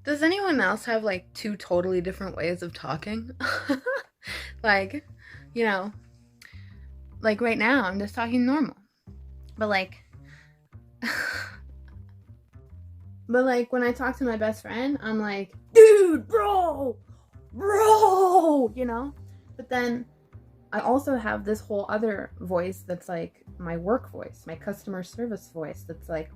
Does anyone else have like two totally different ways of talking? Like, you know, like right now I'm just talking normal. But like but like when I talk to my best friend, I'm like, dude, bro, you know? But then I also have this whole other voice that's like my work voice, my customer service voice that's like,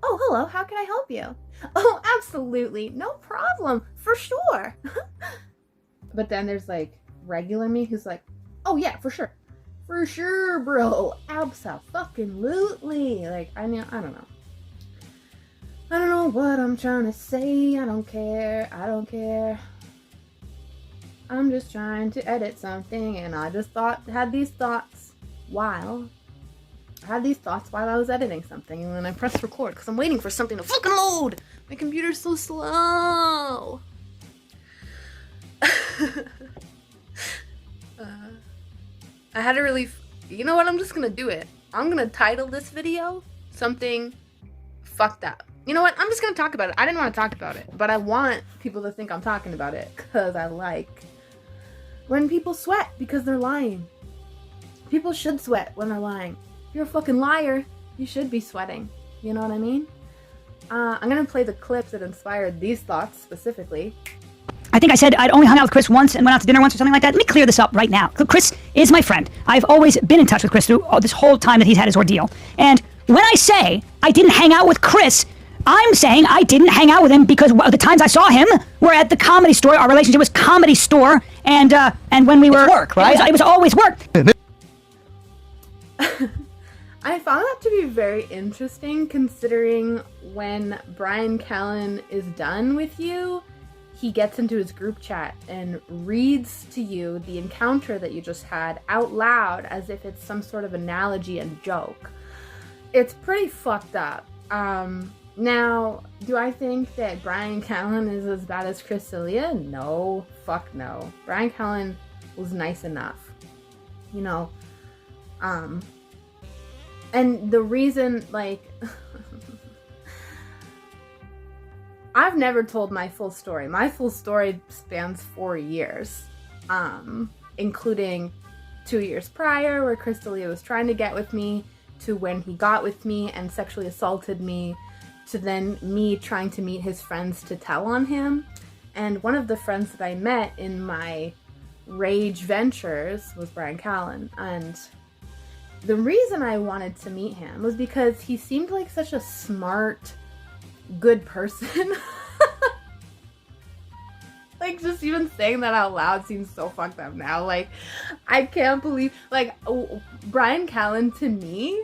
oh, hello, how can I help you? Oh, absolutely, no problem, for sure. But then there's like regular me who's like, oh yeah, for sure. For sure, bro. Abso-fucking-lutely. Like, I mean, I don't know. I don't know what I'm trying to say. I don't care. I don't care. I'm just trying to edit something, and I just had these thoughts while I was editing something, and then I pressed record because I'm waiting for something to fucking load. My computer's so slow. I had a really, you know what? I'm just gonna do it. I'm gonna title this video something fucked up. You know what? I'm just gonna talk about it. I didn't want to talk about it, but I want people to think I'm talking about it because I like when people sweat because they're lying. People should sweat when they're lying. If you're a fucking liar, you should be sweating. You know what I mean? I'm gonna play the clips that inspired these thoughts specifically. I think I said I'd only hung out with Chris once and went out to dinner once or something like that. Let me clear this up right now. Chris is my friend. I've always been in touch with Chris through this whole time that he's had his ordeal. And when I say I didn't hang out with Chris, I'm saying I didn't hang out with him because the times I saw him were at the Comedy Store. Our relationship was Comedy Store, and when we were It's work, right? It was always work. I found that to be very interesting considering when Bryan Callen is done with you, he gets into his group chat and reads to you the encounter that you just had out loud as if it's some sort of analogy and joke. It's pretty fucked up. Now, do I think that Bryan Callen is as bad as Chris D'Elia? No, fuck no. Bryan Callen was nice enough, you know. And the reason, like, I've never told my full story. My full story spans 4 years, including 2 years prior where Chris D'Elia was trying to get with me, to when he got with me and sexually assaulted me, to then me trying to meet his friends to tell on him. And one of the friends that I met in my rage ventures was Bryan Callen. And the reason I wanted to meet him was because he seemed like such a smart, good person. Like, just even saying that out loud seems so fucked up now. Like, I can't believe, like, Bryan Callen to me,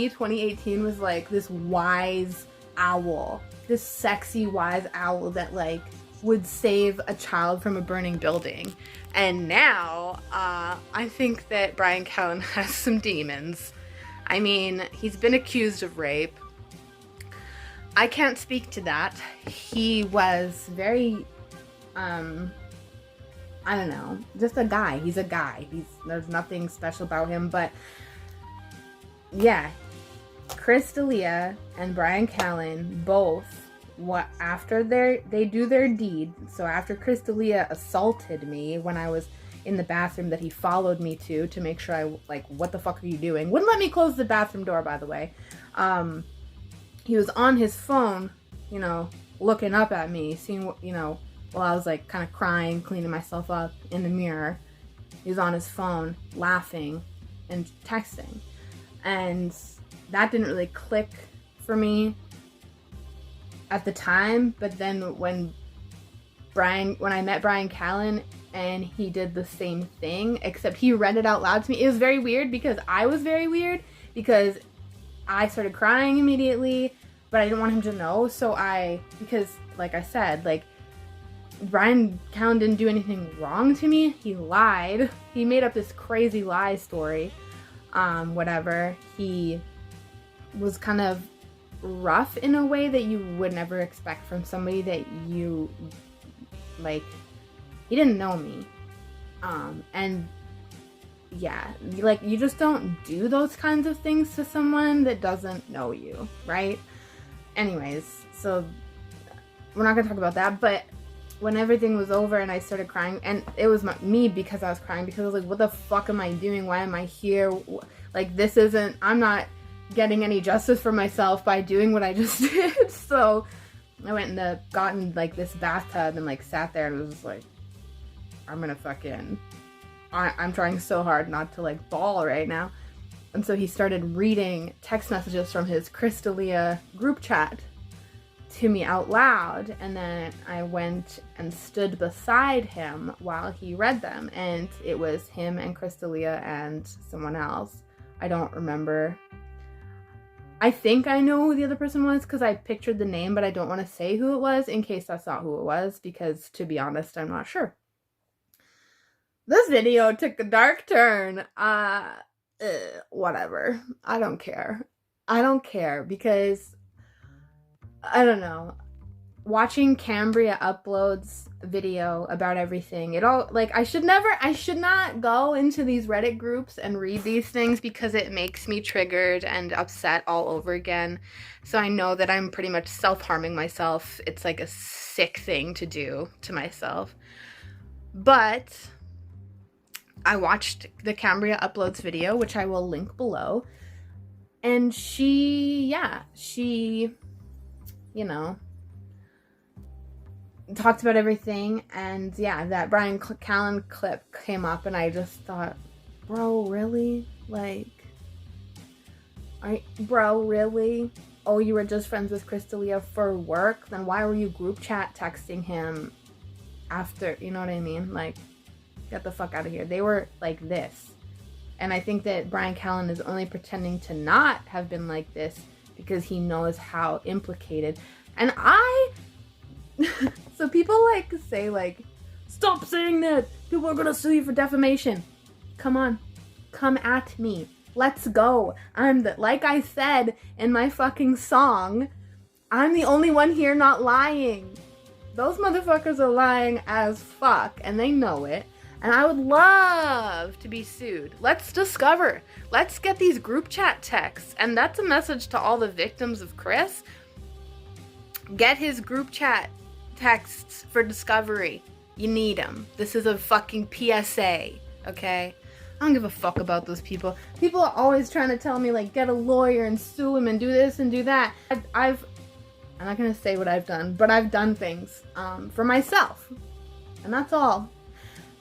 2018 was like this wise owl, this sexy wise owl that like would save a child from a burning building. And now, I think that Bryan Callen has some demons. I mean, he's been accused of rape. I can't speak to that. He was very, I don't know, just a guy. He's a guy. There's nothing special about him, but yeah, Chris D'Elia and Bryan Callen both, after they do their deed. So after Chris D'Elia assaulted me when I was in the bathroom that he followed me to make sure I, like, what the fuck are you doing? Wouldn't let me close the bathroom door, by the way. He was on his phone, you know, looking up at me, seeing what, you know, while I was like kind of crying, cleaning myself up in the mirror. He was on his phone, laughing and texting. And that didn't really click for me at the time. But then when I met Bryan Callen and he did the same thing, except he read it out loud to me, it was very weird because I was very weird because I started crying immediately, but I didn't want him to know. Because like I said, like, Bryan Callen didn't do anything wrong to me. He lied. He made up this crazy lie story. Whatever. He was kind of rough in a way that you would never expect from somebody that you, like, he didn't know me. And yeah, like, you just don't do those kinds of things to someone that doesn't know you, right? Anyways, so we're not gonna talk about that, but when everything was over and I started crying, and it was me because I was crying, because I was like, what the fuck am I doing? Why am I here? Like, this isn't, I'm not getting any justice for myself by doing what I just did. So I went and got in like this bathtub and like sat there and was just like, I'm gonna fucking, I'm trying so hard not to like bawl right now. And so he started reading text messages from his Crystalia group chat to me out loud, and then I went and stood beside him while he read them, and it was him and Crystalia and someone else. I don't remember. I think I know who the other person was because I pictured the name, but I don't want to say who it was in case that's not who it was, because to be honest, I'm not sure. This video took a dark turn. Whatever. I don't care. I don't care because I don't know. Watching Cambria uploads video about everything, it all, like, I should not go into these Reddit groups and read these things because it makes me triggered and upset all over again. So I know that I'm pretty much self-harming myself. It's like a sick thing to do to myself. But I watched the Cambria uploads video, which I will link below. And she, you know, talked about everything, and yeah, that Bryan Callen clip came up, and I just thought, bro, really? Like, bro, really? Oh, you were just friends with Crystalia for work? Then why were you group chat texting him after, you know what I mean? Like, get the fuck out of here. They were like this. And I think that Bryan Callen is only pretending to not have been like this because he knows how implicated. And so people like say like, stop saying that, people are gonna sue you for defamation. Come on, come at me, let's go. Like I said in my fucking song, I'm the only one here not lying. Those motherfuckers are lying as fuck, and they know it. And I would love to be sued. Let's discover. Let's get these group chat texts. And that's a message to all the victims of Chris. Get his group chat texts for discovery. You need them. This is a fucking PSA, okay? I don't give a fuck about those people. People are always trying to tell me, like, get a lawyer and sue him and do this and do that. I'm not gonna say what I've done, but I've done things for myself. And that's all.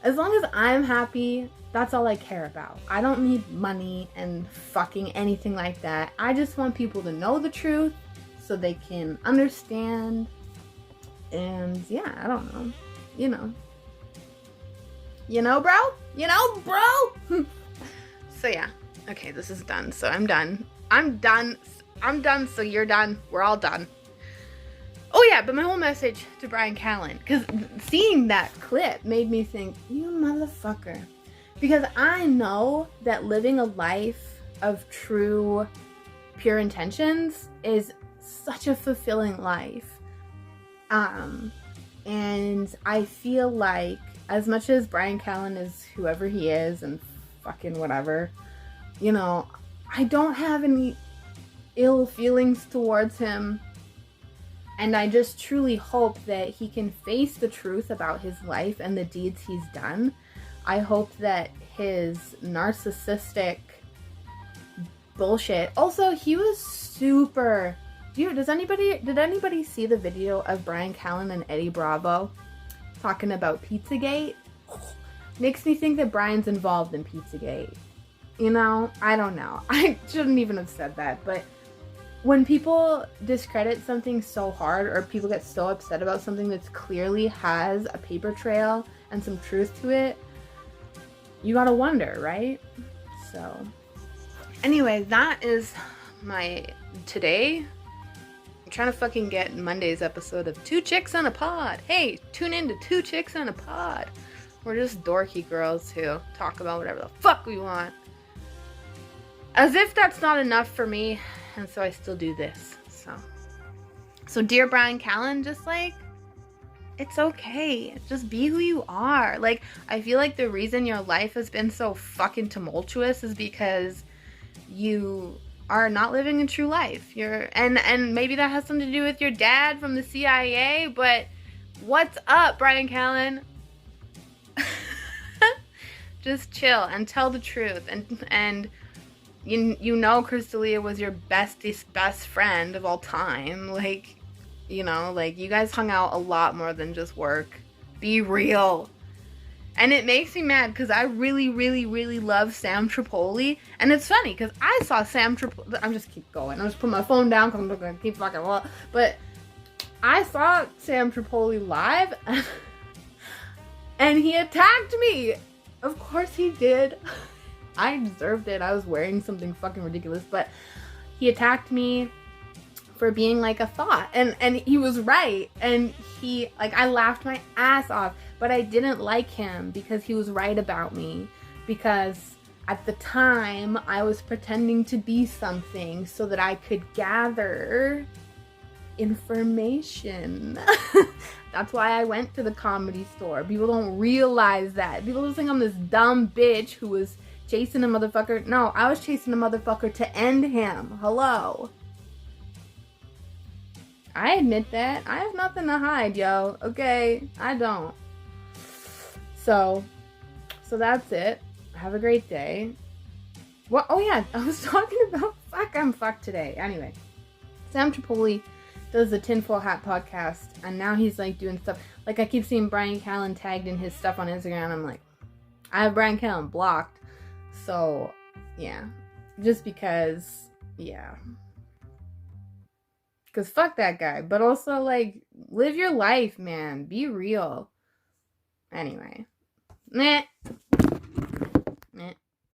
As long as I'm happy, that's all I care about. I don't need money and fucking anything like that. I just want people to know the truth so they can understand. And yeah, I don't know. You know. You know, bro? You know, bro? So yeah. Okay, this is done. So I'm done. I'm done, so you're done. We're all done. Oh yeah, but my whole message to Bryan Callen, because seeing that clip made me think, you motherfucker. Because I know that living a life of true, pure intentions is such a fulfilling life. And I feel like, as much as Bryan Callen is whoever he is and fucking whatever, you know, I don't have any ill feelings towards him. And I just truly hope that he can face the truth about his life and the deeds he's done. I hope that his narcissistic bullshit. Also, he was super... did anybody see the video of Bryan Callen and Eddie Bravo talking about Pizzagate? Makes me think that Brian's involved in Pizzagate. You know? I don't know. I shouldn't even have said that, but... when people discredit something so hard, or people get so upset about something that clearly has a paper trail and some truth to it, you gotta wonder, right? So, anyway, that is my today. I'm trying to fucking get Monday's episode of 2 Chicks on a Pod. Hey, tune in to 2 Chicks on a Pod. We're just dorky girls who talk about whatever the fuck we want. As if that's not enough for me. And so I still do this. So dear Bryan Callen, just like, it's okay. Just be who you are. Like, I feel like the reason your life has been so fucking tumultuous is because you are not living a true life. And maybe that has something to do with your dad from the CIA, but what's up, Bryan Callen? Just chill and tell the truth. And you know Crystalia was your best friend of all time. Like, you know, like, you guys hung out a lot more than just work. Be real. And it makes me mad because I really, really, really love Sam Tripoli. And it's funny because I saw Sam Tripoli. I'm just keep going. I'm just putting my phone down because I'm going to keep fucking. But I saw Sam Tripoli live and he attacked me. Of course he did. I deserved it. I was wearing something fucking ridiculous. But he attacked me for being like a thought. And he was right. And he, like, I laughed my ass off. But I didn't like him because he was right about me. Because at the time, I was pretending to be something so that I could gather information. That's why I went to the Comedy Store. People don't realize that. People just think I'm this dumb bitch who was chasing a motherfucker. No, I was chasing a motherfucker to end him. Hello. I admit that. I have nothing to hide, yo. Okay? I don't. So that's it. Have a great day. What? Oh yeah, I was talking about I'm fucked today. Anyway, Sam Tripoli does the Tinfoil Hat podcast, and now he's like doing stuff. Like, I keep seeing Bryan Callen tagged in his stuff on Instagram. I'm like, I have Bryan Callen blocked. So yeah, just because, yeah. Because fuck that guy. But also, like, live your life, man. Be real. Anyway. Meh.